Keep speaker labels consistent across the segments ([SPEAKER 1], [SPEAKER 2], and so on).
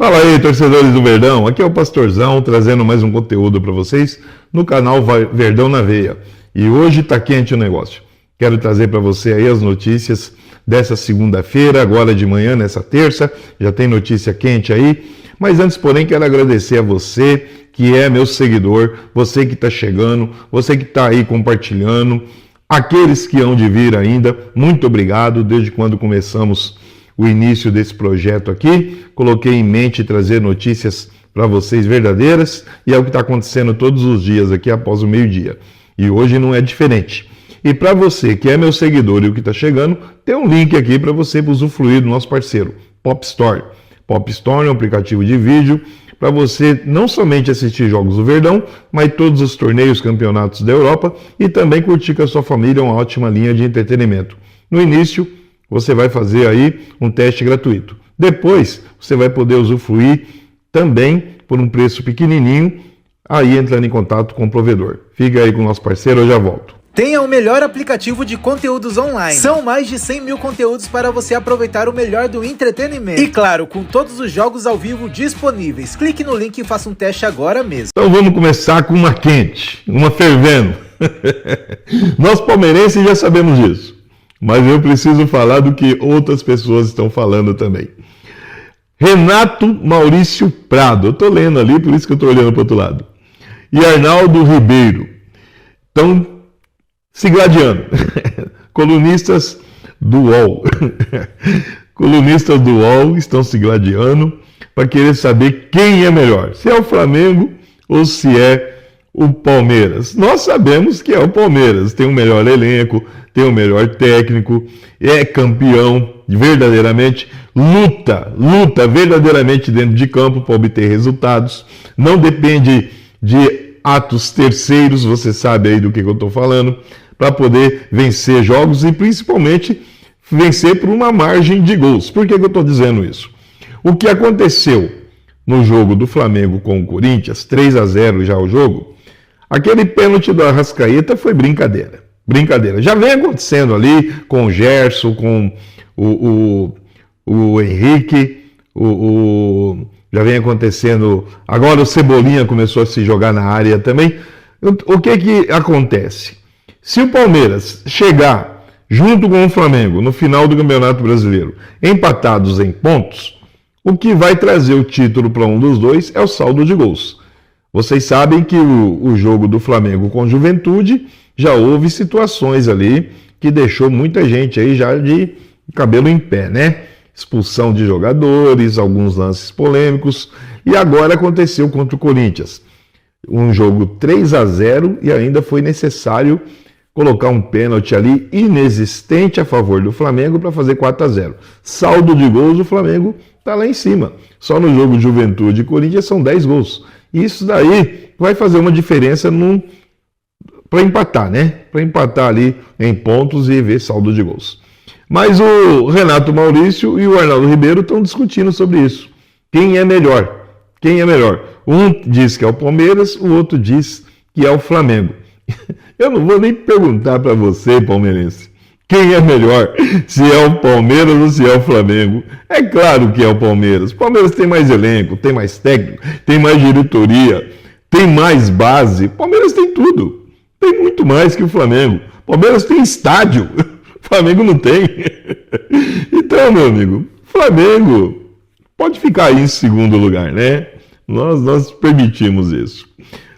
[SPEAKER 1] Fala aí, torcedores do Verdão, aqui é o Pastorzão trazendo mais um conteúdo para vocês no canal Verdão na Veia. E hoje tá quente o negócio. Quero trazer para você aí as notícias dessa segunda-feira, agora de manhã, nessa terça, já tem notícia quente aí. Mas antes, porém, quero agradecer a você que é meu seguidor, você que está chegando, você que está aí compartilhando, aqueles que hão de vir ainda, muito obrigado, desde quando começamos o início desse projeto aqui, coloquei em mente trazer notícias para vocês verdadeiras e é o que está acontecendo todos os dias aqui após o meio-dia. E hoje não é diferente. E para você que é meu seguidor e o que está chegando, tem um link aqui para você usufruir do nosso parceiro, Pop Store. Pop Store é um aplicativo de vídeo para você não somente assistir jogos do Verdão, mas todos os torneios, campeonatos da Europa e também curtir com a sua família uma ótima linha de entretenimento. No início, você vai fazer aí um teste gratuito. Depois, você vai poder usufruir também por um preço pequenininho, aí entrando em contato com o provedor. Fica aí com o nosso parceiro, eu já volto.
[SPEAKER 2] Tenha o melhor aplicativo de conteúdos online. São mais de 100 mil conteúdos para você aproveitar o melhor do entretenimento. E claro, com todos os jogos ao vivo disponíveis. Clique no link e faça um teste agora mesmo.
[SPEAKER 1] Então vamos começar com uma quente, uma fervendo. Nós palmeirenses já sabemos disso. Mas eu preciso falar do que outras pessoas estão falando também. Renato Maurício Prado, eu estou lendo ali, por isso que eu estou olhando para o outro lado. E Arnaldo Ribeiro estão se gladiando. Colunistas do UOL. Colunistas do UOL estão se gladiando para querer saber quem é melhor. Se é o Flamengo ou se é o Palmeiras. Nós sabemos que é o Palmeiras. Tem o melhor elenco, tem o melhor técnico, é campeão, verdadeiramente, luta verdadeiramente dentro de campo para obter resultados, não depende de atos terceiros, você sabe aí do que eu estou falando, para poder vencer jogos e principalmente vencer por uma margem de gols. Por que eu estou dizendo isso? O que aconteceu no jogo do Flamengo com o Corinthians, 3-0 já o jogo, aquele pênalti do Arrascaeta foi brincadeira. Já vem acontecendo ali com o Gerson, com o Henrique, já vem acontecendo, agora o Cebolinha começou a se jogar na área também. O que acontece? Se o Palmeiras chegar junto com o Flamengo no final do Campeonato Brasileiro, empatados em pontos, o que vai trazer o título para um dos dois é o saldo de gols. Vocês sabem que o jogo do Flamengo com Juventude já houve situações ali que deixou muita gente aí já de cabelo em pé, né? Expulsão de jogadores, alguns lances polêmicos, e agora aconteceu contra o Corinthians. Um jogo 3-0 e ainda foi necessário colocar um pênalti ali inexistente a favor do Flamengo para fazer 4-0. Saldo de gols, o Flamengo está lá em cima. Só no jogo de Juventude e Corinthians são 10 gols. Isso daí vai fazer uma diferença para empatar, né? Para empatar ali em pontos e ver saldo de gols. Mas o Renato Maurício e o Arnaldo Ribeiro estão discutindo sobre isso. Quem é melhor? Quem é melhor? Um diz que é o Palmeiras, o outro diz que é o Flamengo. Eu não vou nem perguntar para você, palmeirense, quem é melhor, se é o Palmeiras ou se é o Flamengo. É claro que é o Palmeiras. O Palmeiras tem mais elenco, tem mais técnico, tem mais diretoria, tem mais base. O Palmeiras tem tudo. Tem muito mais que o Flamengo. O Palmeiras tem estádio. O Flamengo não tem. Então, meu amigo, Flamengo pode ficar aí em segundo lugar, né? Nós permitimos isso.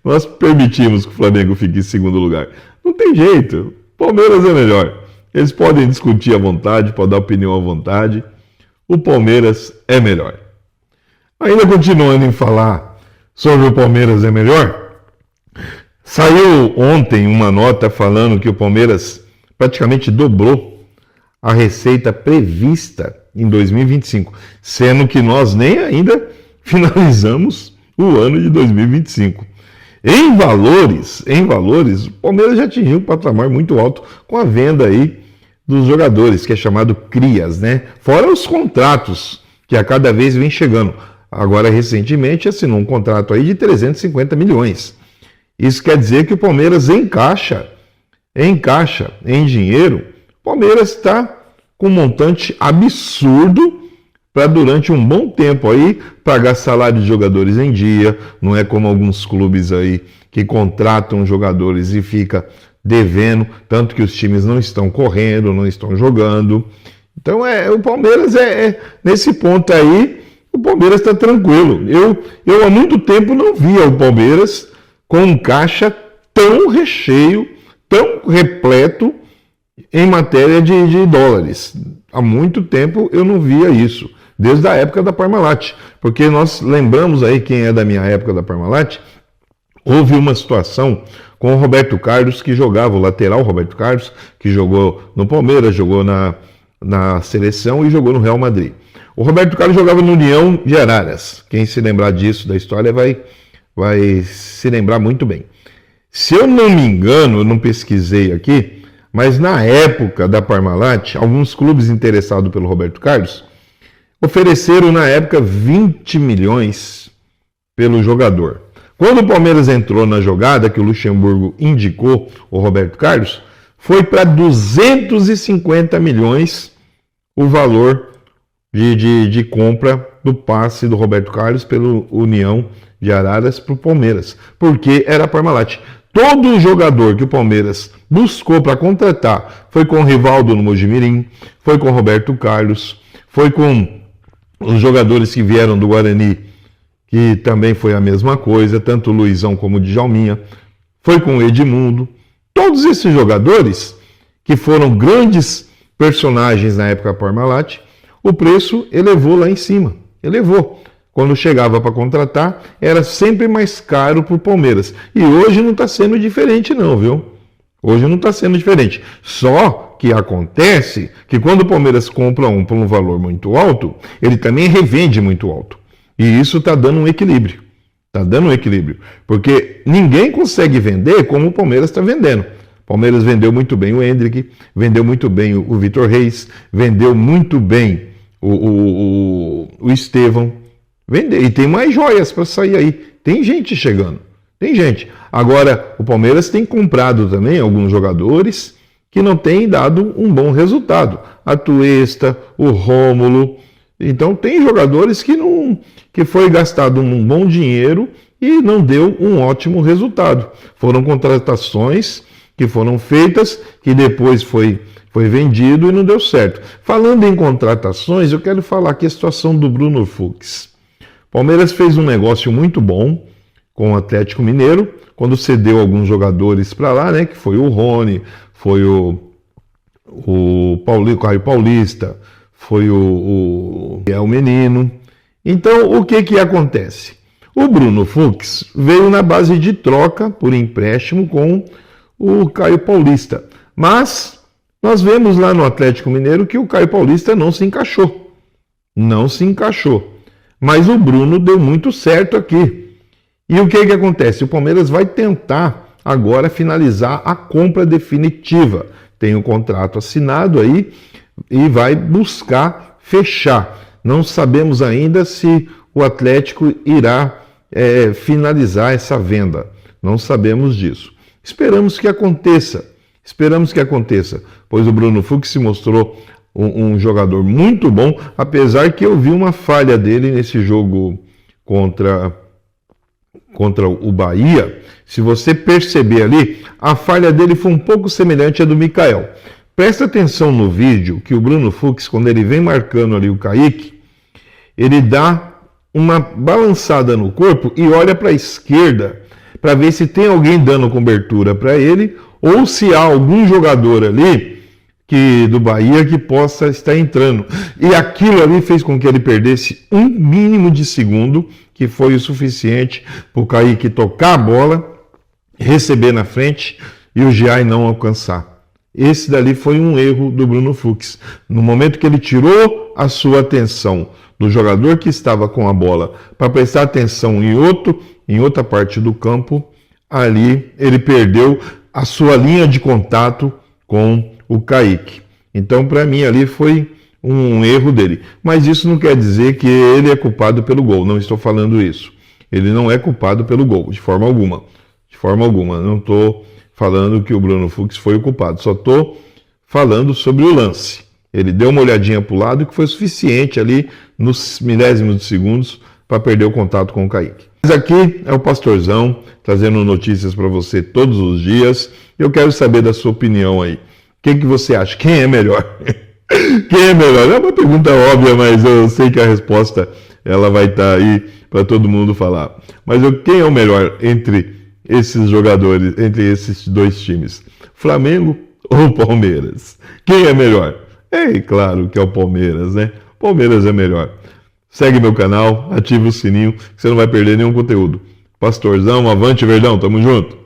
[SPEAKER 1] Nós permitimos que o Flamengo fique em segundo lugar. Não tem jeito. O Palmeiras é melhor. Eles podem discutir à vontade, podem dar opinião à vontade. O Palmeiras é melhor. Ainda continuando em falar sobre o Palmeiras é melhor, saiu ontem uma nota falando que o Palmeiras praticamente dobrou a receita prevista em 2025, sendo que nós nem ainda finalizamos o ano de 2025. Em valores, o Palmeiras já atingiu um patamar muito alto com a venda aí dos jogadores, que é chamado CRIAS, né? Fora os contratos que a cada vez vem chegando. Agora, recentemente, assinou um contrato aí de 350 milhões. Isso quer dizer que o Palmeiras encaixa em dinheiro. O Palmeiras está com um montante absurdo para durante um bom tempo aí pagar salário de jogadores em dia. Não é como alguns clubes aí que contratam jogadores e fica devendo, tanto que os times não estão correndo, não estão jogando. Então o Palmeiras nesse ponto aí, o Palmeiras está tranquilo. Eu há muito tempo não via o Palmeiras com um caixa tão recheio, tão repleto em matéria de dólares. Há muito tempo eu não via isso, desde a época da Parmalat, porque nós lembramos aí, quem é da minha época da Parmalat, houve uma situação com o Roberto Carlos, que jogava, o lateral Roberto Carlos, que jogou no Palmeiras, jogou na seleção e jogou no Real Madrid. O Roberto Carlos jogava no União de Araras. Quem se lembrar disso, da história, vai se lembrar muito bem. Se eu não me engano, eu não pesquisei aqui, mas na época da Parmalat, alguns clubes interessados pelo Roberto Carlos ofereceram na época 20 milhões pelo jogador. Quando o Palmeiras entrou na jogada, que o Luxemburgo indicou o Roberto Carlos, foi para 250 milhões o valor de compra do passe do Roberto Carlos pelo União de Araras para o Palmeiras, porque era a Parmalat. Todo jogador que o Palmeiras buscou para contratar foi com o Rivaldo no Mojimirim, foi com o Roberto Carlos, foi com os jogadores que vieram do Guarani, que também foi a mesma coisa, tanto o Luizão como o Djalminha, foi com o Edmundo. Todos esses jogadores, que foram grandes personagens na época da Parmalat, o preço elevou lá em cima, elevou. Quando chegava para contratar, era sempre mais caro para o Palmeiras. E hoje não está sendo diferente não, viu? Hoje não está sendo diferente. Só que acontece que quando o Palmeiras compra por um valor muito alto, ele também revende muito alto. E isso está dando um equilíbrio. Está dando um equilíbrio. Porque ninguém consegue vender como o Palmeiras está vendendo. O Palmeiras vendeu muito bem o Endrick, vendeu muito bem o Vitor Reis, vendeu muito bem o Estevão. E tem mais joias para sair aí. Tem gente chegando. Tem gente. Agora, o Palmeiras tem comprado também alguns jogadores que não têm dado um bom resultado. A Tuesta, o Rômulo. Então, tem jogadores que foi gastado um bom dinheiro e não deu um ótimo resultado. Foram contratações que foram feitas, que depois foi vendido e não deu certo. Falando em contratações, eu quero falar aqui a situação do Bruno Fux. O Palmeiras fez um negócio muito bom com o Atlético Mineiro, quando cedeu alguns jogadores para lá, né, que foi o Rony, foi o Caio Paulista, foi o Menino. Então, o que acontece? O Bruno Fux veio na base de troca por empréstimo com o Caio Paulista. Mas nós vemos lá no Atlético Mineiro que o Caio Paulista não se encaixou. Não se encaixou. Mas o Bruno deu muito certo aqui. E o que acontece? O Palmeiras vai tentar agora finalizar a compra definitiva. Tem um contrato assinado aí e vai buscar fechar. Não sabemos ainda se o Atlético irá finalizar essa venda. Não sabemos disso. Esperamos que aconteça. Pois o Bruno Fux se mostrou um jogador muito bom, apesar que eu vi uma falha dele nesse jogo contra o Bahia. Se você perceber ali, a falha dele foi um pouco semelhante à do Mikael. Presta atenção no vídeo que o Bruno Fux, quando ele vem marcando ali o Kaique, ele dá uma balançada no corpo e olha para a esquerda para ver se tem alguém dando cobertura para ele ou se há algum jogador ali do Bahia que possa estar entrando. E aquilo ali fez com que ele perdesse um mínimo de segundo, que foi o suficiente para o Kaique tocar a bola, receber na frente e o Giai não alcançar. Esse dali foi um erro do Bruno Fux. No momento que ele tirou a sua atenção do jogador que estava com a bola para prestar atenção em outra parte do campo, ali ele perdeu a sua linha de contato com o Kaique. Então, para mim, ali foi um erro dele. Mas isso não quer dizer que ele é culpado pelo gol. Não estou falando isso. Ele não é culpado pelo gol, de forma alguma. De forma alguma. Não estou falando que o Bruno Fux foi o culpado. Só estou falando sobre o lance. Ele deu uma olhadinha para o lado que foi suficiente ali nos milésimos de segundos para perder o contato com o Kaique. Mas aqui é o Pastorzão, trazendo notícias para você todos os dias. Eu quero saber da sua opinião aí. O que você acha? Quem é melhor? Quem é melhor? É uma pergunta óbvia, mas eu sei que a resposta ela vai estar aí para todo mundo falar. Mas quem é o melhor entre esses jogadores, entre esses dois times? Flamengo ou Palmeiras? Quem é melhor? É claro que é o Palmeiras, né? Palmeiras é melhor. Segue meu canal, ativa o sininho, que você não vai perder nenhum conteúdo. Pastorzão, avante Verdão, tamo junto!